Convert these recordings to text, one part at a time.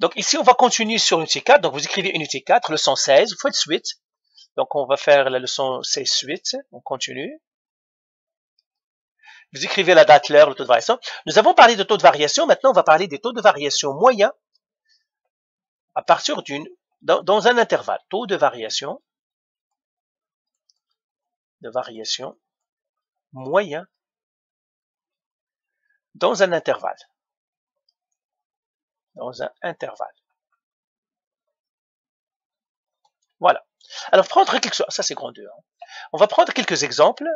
Donc ici, on va continuer sur unité 4. Donc vous écrivez unité 4, leçon 16, vous faites suite. Donc on va faire la leçon 16 suite, on continue. Vous écrivez la date, l'heure, le taux de variation. Nous avons parlé de taux de variation, maintenant on va parler des taux de variation moyens à partir dans un intervalle. Taux de variation moyen dans un intervalle. Voilà. Alors, prendre quelque chose, ça c'est grand 2. Hein. On va prendre quelques exemples.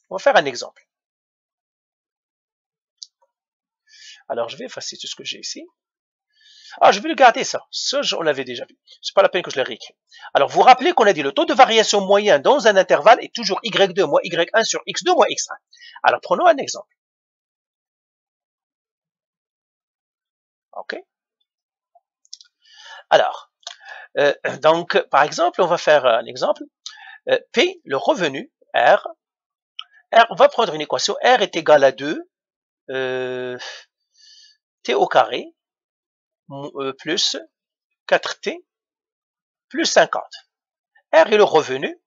On va faire un exemple. Alors, je vais effacer tout ce que j'ai ici. Ah, je vais le garder ça. Ça, on l'avait déjà vu. C'est pas la peine que je le réécris. Alors, vous vous rappelez qu'on a dit le taux de variation moyen dans un intervalle est toujours y2 moins y1 sur x2 moins x1. Alors, prenons un exemple. OK? Alors, donc, par exemple, on va faire un exemple. P, le revenu, R, on va prendre une équation. R est égal à 2, T au carré, plus 4T, plus 50. R est le revenu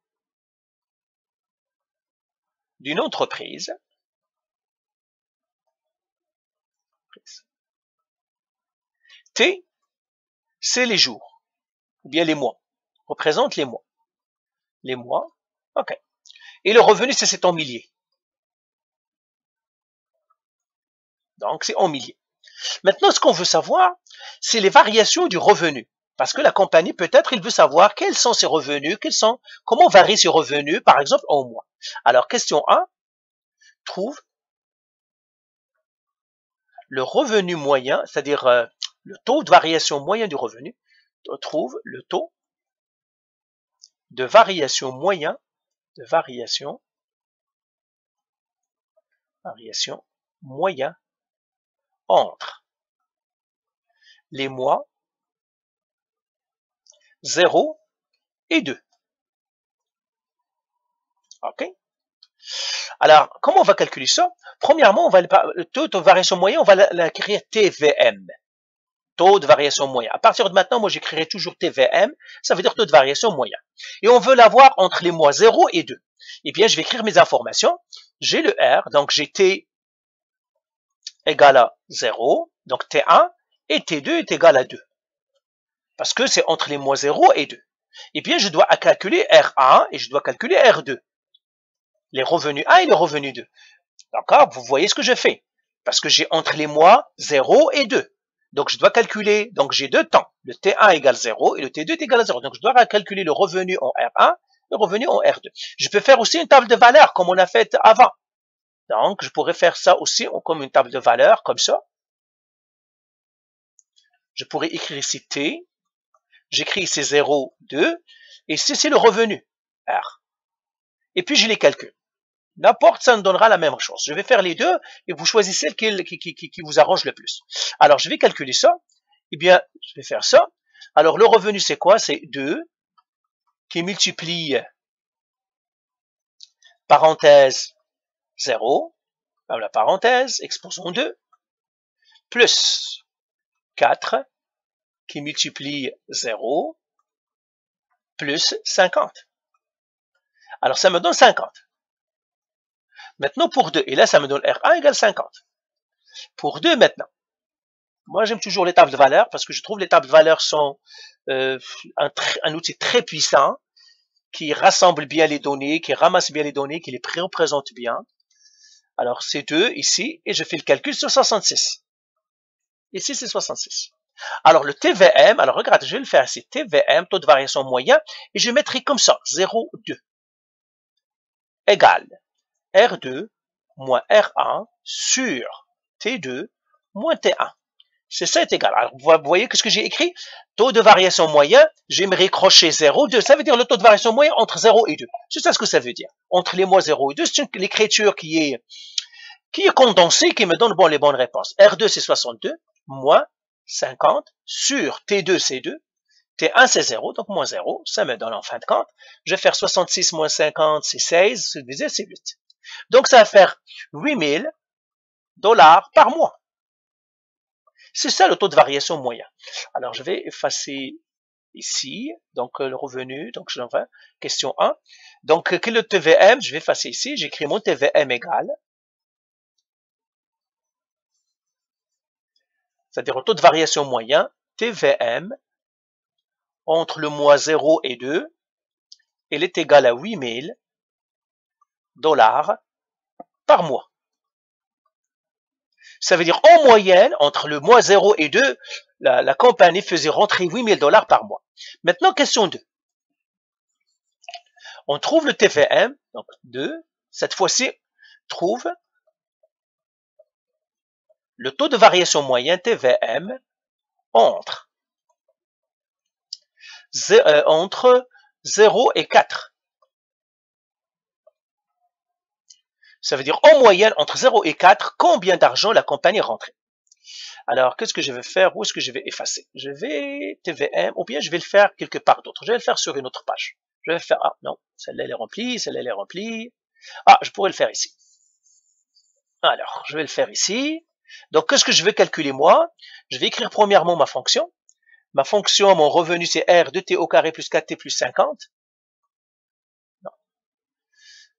d'une entreprise T, c'est les jours, ou bien les mois. Représente les mois. Les mois, ok. Et le revenu, c'est en milliers. Donc, c'est en milliers. Maintenant, ce qu'on veut savoir, c'est les variations du revenu. Parce que la compagnie, peut-être, il veut savoir quels sont ses revenus, comment varient ses revenus, par exemple, en mois. Alors, question 1, trouve le revenu moyen, c'est-à-dire le taux de variation moyen du revenu, trouve le taux de variation moyen, moyen entre les mois 0 et 2. OK? Alors, comment on va calculer ça? Premièrement, le taux de variation moyen, on va l'écrire TVM. Taux de variation moyen. À partir de maintenant, moi, j'écrirai toujours TVM. Ça veut dire taux de variation moyen. Et on veut l'avoir entre les mois 0 et 2. Eh bien, je vais écrire mes informations. J'ai le R, donc j'ai T égale à 0, donc T1, et T2 est égal à 2. Parce que c'est entre les mois 0 et 2. Eh bien, je dois calculer R1 et je dois calculer R2. Les revenus 1 et les revenus 2. D'accord? Vous voyez ce que je fais. Parce que j'ai entre les mois 0 et 2. Donc, je dois calculer, donc j'ai deux temps. Le T1 égale 0 et le T2 est égal à 0. Donc, je dois calculer le revenu en R1 et le revenu en R2. Je peux faire aussi une table de valeurs comme on a fait avant. Donc, je pourrais faire ça aussi comme une table de valeurs, comme ça. Je pourrais écrire ici T. J'écris ici 0, 2. Et ici, c'est le revenu, R. Et puis, je les calcule. N'importe, ça nous donnera la même chose. Je vais faire les deux et vous choisissez lequel qui vous arrange le plus. Alors, je vais calculer ça. Eh bien, je vais faire ça. Alors, le revenu, c'est quoi? C'est 2 qui multiplie parenthèse 0, la parenthèse, exposons 2, plus 4 qui multiplie 0, plus 50. Alors, ça me donne 50. Maintenant, pour 2, et là, ça me donne R1 égale 50. Pour 2, maintenant, moi, j'aime toujours les tables de valeurs parce que je trouve les tables de valeurs sont un outil très puissant qui rassemble bien les données, qui ramasse bien les données, qui les représente bien. Alors, c'est 2 ici, et je fais le calcul sur 66. Ici, c'est 66. Alors, le TVM, alors regarde, je vais le faire ici, TVM, taux de variation moyen, et je mettrai comme ça, 0, 2, égale R2 moins R1 sur T2 moins T1. C'est ça est égal. Alors, vous voyez ce que j'ai écrit? Taux de variation moyen, j'aimerais crocher 0, 2. Ça veut dire le taux de variation moyen entre 0 et 2. C'est ça ce que ça veut dire. Entre les mois 0 et 2, c'est l'écriture qui est condensée, qui me donne les bonnes réponses. R2, c'est 62, moins 50, sur T2, c'est 2, T1, c'est 0, donc moins 0. Ça me donne en fin de compte. Je vais faire 66 moins 50, c'est 16, divisé, c'est 8. Donc, ça va faire $8,000 par mois. C'est ça le taux de variation moyen. Alors, je vais effacer ici, donc le revenu, donc j'en vais, question 1. Donc, quel est le TVM? Je vais effacer ici, j'écris mon TVM égal, c'est-à-dire le taux de variation moyen, TVM, entre le mois 0 et 2, il est égal à 8000 $ par mois. Ça veut dire en moyenne, entre le mois 0 et 2, la compagnie faisait rentrer 8000 $ par mois. Maintenant, question 2. On trouve le TVM, donc 2, cette fois-ci, trouve le taux de variation moyen TVM entre 0 et 4. Ça veut dire en moyenne, entre 0 et 4, combien d'argent la compagnie est rentrée. Alors, qu'est-ce que je vais faire? Où est-ce que je vais effacer? Je vais TVM, ou bien je vais le faire quelque part d'autre. Je vais le faire sur une autre page. Je vais faire, ah non, celle-là elle est remplie, celle-là elle est remplie. Ah, je pourrais le faire ici. Alors, je vais le faire ici. Donc, qu'est-ce que je vais calculer moi? Je vais écrire premièrement ma fonction. Ma fonction, mon revenu, c'est R 2t au carré plus 4t plus 50. Non.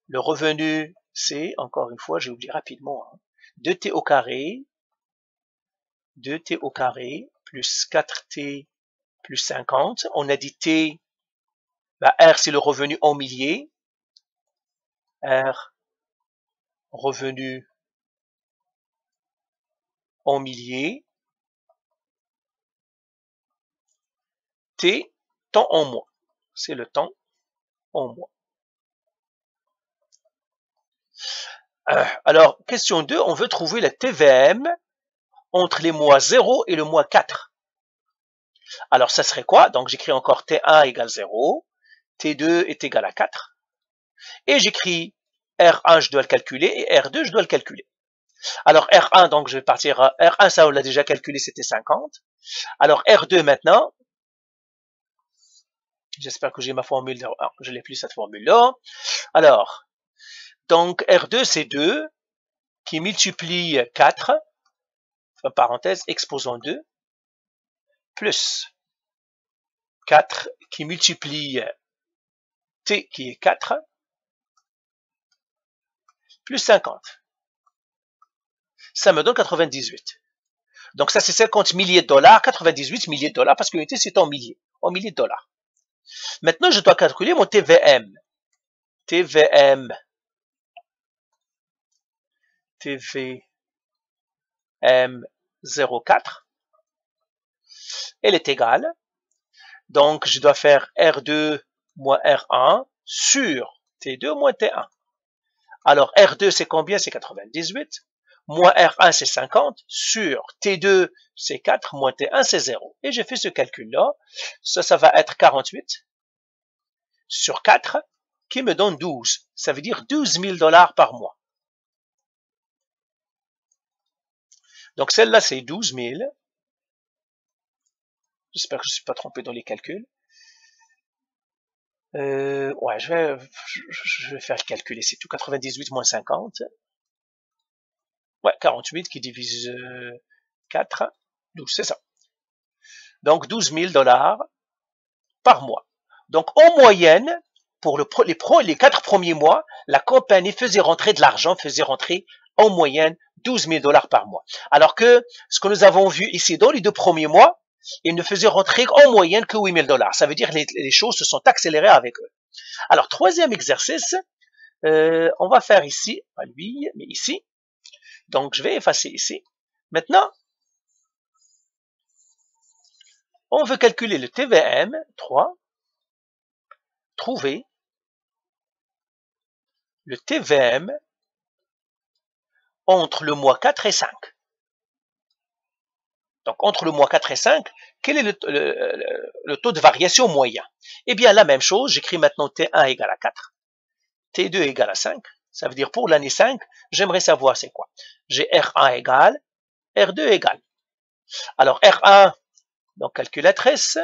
Le revenu, c'est, encore une fois, j'ai oublié rapidement, 2t au carré plus 4t plus 50. On a dit t, bah R c'est le revenu en milliers. R, revenu en milliers. T, temps en mois. C'est le temps en mois. Alors, question 2, on veut trouver la TVM entre les mois 0 et le mois 4. Alors, ça serait quoi? Donc, j'écris encore T1 égale 0, T2 est égal à 4. Et j'écris R1, je dois le calculer, et R2, je dois le calculer. Alors, R1, donc je vais partir à R1, ça on l'a déjà calculé, c'était 50. Alors, R2 maintenant, j'espère que j'ai ma formule, je n'ai plus cette formule-là. Alors, donc R2, c'est 2, qui multiplie 4, parenthèse, exposant 2, plus 4 qui multiplie T qui est 4, plus 50. Ça me donne 98. Donc ça c'est 50 milliers de dollars, 98 milliers de dollars, parce que l'unité c'est en milliers de dollars. Maintenant je dois calculer mon TVM. TVM 04, elle est égale. Donc je dois faire R2 moins R1 sur T2 moins T1. Alors R2 c'est combien? C'est 98. Moins R1 c'est 50. Sur T2 c'est 4. Moins T1 c'est 0. Et j'ai fait ce calcul-là. Ça va être 48 sur 4 qui me donne 12. Ça veut dire 12 000 $ par mois. Donc celle-là c'est 12 000. J'espère que je ne suis pas trompé dans les calculs. Ouais, je vais faire le calcul, c'est tout. 98 moins 50. Ouais, 48 qui divise 4, 12, c'est ça. Donc 12 000 $ par mois. Donc en moyenne, pour les 4 premiers mois, la compagnie faisait rentrer de l'argent, faisait rentrer en moyenne 12 000 $ par mois. Alors que ce que nous avons vu ici dans les 2 premiers mois, ils ne faisaient rentrer en moyenne que 8 000 $. Ça veut dire que les choses se sont accélérées avec eux. Alors, troisième exercice, on va faire ici, pas lui, mais ici. Donc, je vais effacer ici. Maintenant, on veut calculer le TVM, 3, trouver le TVM entre le mois 4 et 5. Donc, entre le mois 4 et 5, quel est le taux de variation moyen? Eh bien, la même chose, j'écris maintenant T1 égale à 4, T2 égale à 5. Ça veut dire pour l'année 5, j'aimerais savoir c'est quoi. J'ai R1 égale, R2 égale. Alors, R1, donc calculatrice.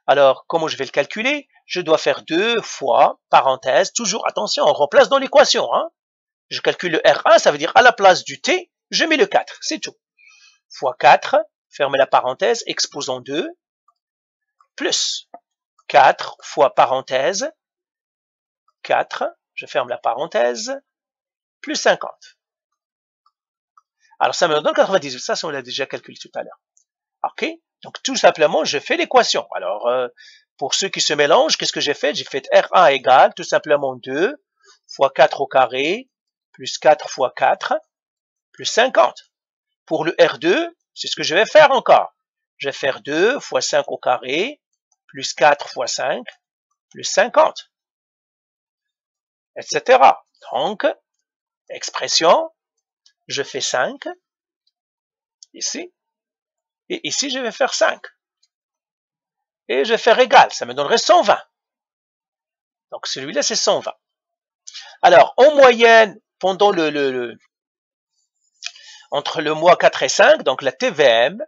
Alors, comment je vais le calculer? Je dois faire 2 fois, parenthèse, toujours, attention, on remplace dans l'équation. Je calcule le R1, ça veut dire à la place du T, je mets le 4, c'est tout. fois 4, fermez la parenthèse, exposant 2, plus 4 fois parenthèse, 4, je ferme la parenthèse, plus 50. Alors, ça me donne 98. Ça, on l'a déjà calculé tout à l'heure. OK? Donc, tout simplement, je fais l'équation. Alors, pour ceux qui se mélangent, qu'est-ce que j'ai fait? J'ai fait R1 égale tout simplement 2 fois 4 au carré, plus 4 fois 4, plus 50. Pour le R2, c'est ce que je vais faire encore. Je vais faire 2 fois 5 au carré, plus 4 fois 5, plus 50, etc. Donc, expression, je fais 5, ici, et ici, je vais faire 5. Et je vais faire égal, ça me donnerait 120. Donc, celui-là, c'est 120. Alors, en moyenne, pendant entre le mois 4 et 5, donc la TVM,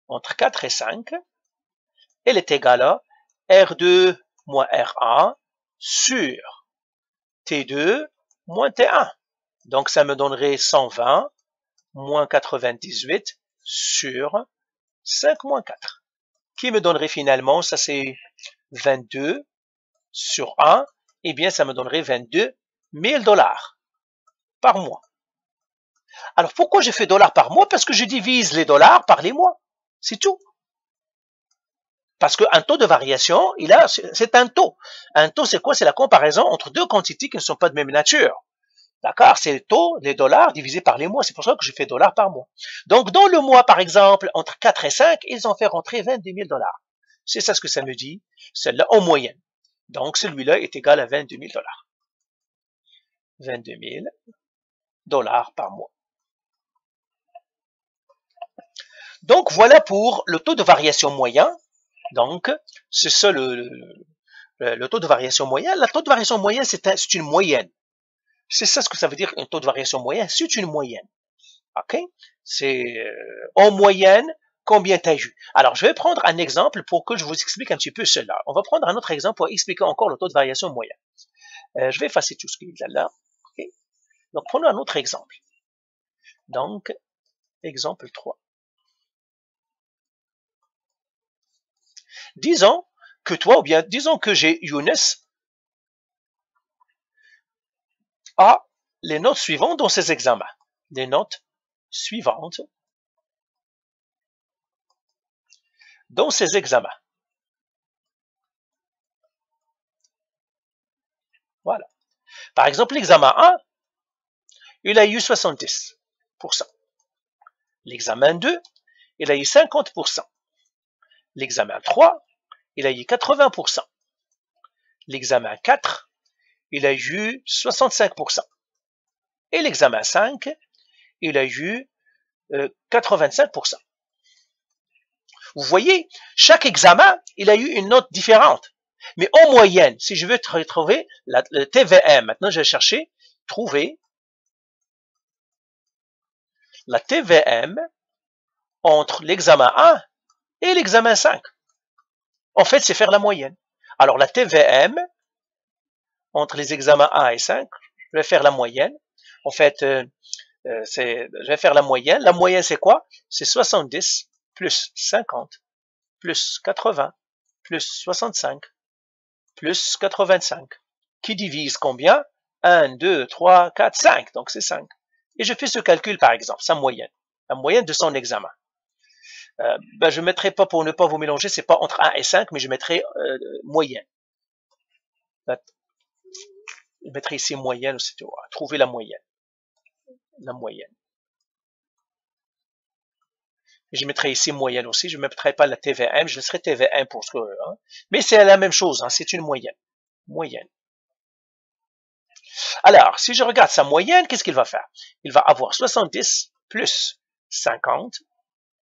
entre 4 et 5, elle est égale à R2 moins R1 sur T2 moins T1. Donc, ça me donnerait 120 moins 98 sur 5 moins 4. Qui me donnerait finalement, ça c'est 22 sur 1, eh bien ça me donnerait 22 000 $ par mois. Alors pourquoi j'ai fait dollars par mois? Parce que je divise les dollars par les mois. C'est tout. Parce qu'un taux de variation, c'est un taux. Un taux, c'est quoi? C'est la comparaison entre deux quantités qui ne sont pas de même nature. D'accord? C'est le taux, les dollars divisés par les mois. C'est pour ça que je fais dollars par mois. Donc, dans le mois, par exemple, entre 4 et 5, ils ont fait rentrer 22 000 $. C'est ça ce que ça me dit, celle-là en moyenne. Donc, celui-là est égal à 22 000 $. 22 000 $ par mois. Donc, voilà pour le taux de variation moyen. Donc, c'est ça le taux de variation moyen. Le taux de variation moyen, c'est une moyenne. C'est ça ce que ça veut dire un taux de variation moyen, c'est une moyenne. OK? C'est en moyenne, combien tu as eu. Alors, je vais prendre un exemple pour que je vous explique un petit peu cela. On va prendre un autre exemple pour expliquer encore le taux de variation moyen. Je vais effacer tout ce qu'il y a là. Okay? Donc, prenons un autre exemple. Donc, exemple 3. Disons que toi, ou bien disons que j'ai Younes a les notes suivantes dans ses examens. Les notes suivantes dans ses examens. Voilà. Par exemple, l'examen 1, il a eu 70%. L'examen 2, il a eu 50%. L'examen 3, il a eu 80%. L'examen 4, il a eu 65%. Et l'examen 5, il a eu 85%. Vous voyez, chaque examen, il a eu une note différente. Mais en moyenne, si je veux trouver le TVM, maintenant je vais chercher, trouver la TVM entre l'examen 1 et l'examen 5. En fait, c'est faire la moyenne. Alors, la TVM entre les examens 1 et 5, je vais faire la moyenne. En fait, je vais faire la moyenne. La moyenne, c'est quoi? C'est 70 plus 50 plus 80 plus 65 plus 85 qui divise combien? 1, 2, 3, 4, 5. Donc, c'est 5. Et je fais ce calcul, par exemple, sa moyenne. La moyenne de son examen. Je ne mettrai pas, pour ne pas vous mélanger, c'est pas entre 1 et 5, mais je mettrai moyenne. Je mettrai ici moyenne, trouver la moyenne. La moyenne. Et je mettrai ici moyenne aussi, je ne mettrai pas la TVM, je laisserai TVM pour ce que... Hein. Mais c'est la même chose, hein, c'est une moyenne. Moyenne. Alors, si je regarde sa moyenne, qu'est-ce qu'il va faire? Il va avoir 70 plus 50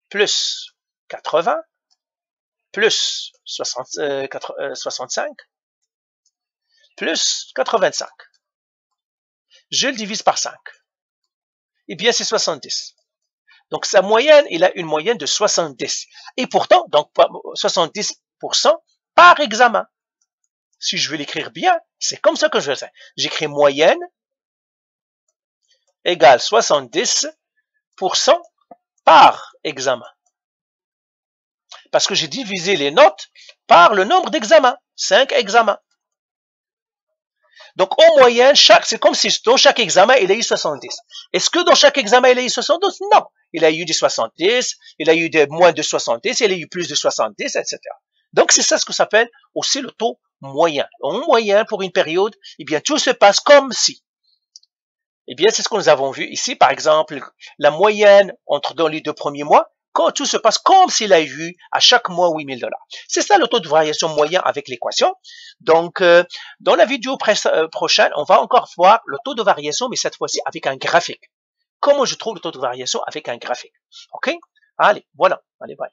plus 80 plus 65 plus 85. Je le divise par 5. Eh bien, c'est 70. Donc, sa moyenne, il a une moyenne de 70. Et pourtant, donc 70% par examen. Si je veux l'écrire bien, c'est comme ça que je vais faire. J'écris moyenne égale 70 % par examen. Parce que j'ai divisé les notes par le nombre d'examens, 5 examens. Donc, en moyenne, c'est comme si dans chaque examen, il a eu 70. Est-ce que dans chaque examen, il a eu 72? Non. Il a eu des 70, il a eu des moins de 70, il a eu plus de 70, etc. Donc, c'est ça ce que s'appelle aussi le taux moyen. En moyenne, pour une période, eh bien, tout se passe comme si. Eh bien, c'est ce que nous avons vu ici. Par exemple, la moyenne dans les 2 premiers mois, quand tout se passe comme s'il a eu à chaque mois $8,000. C'est ça le taux de variation moyen avec l'équation. Donc, dans la vidéo prochaine, on va encore voir le taux de variation, mais cette fois-ci avec un graphique. Comment je trouve le taux de variation avec un graphique. OK? Allez, voilà. Allez, bye.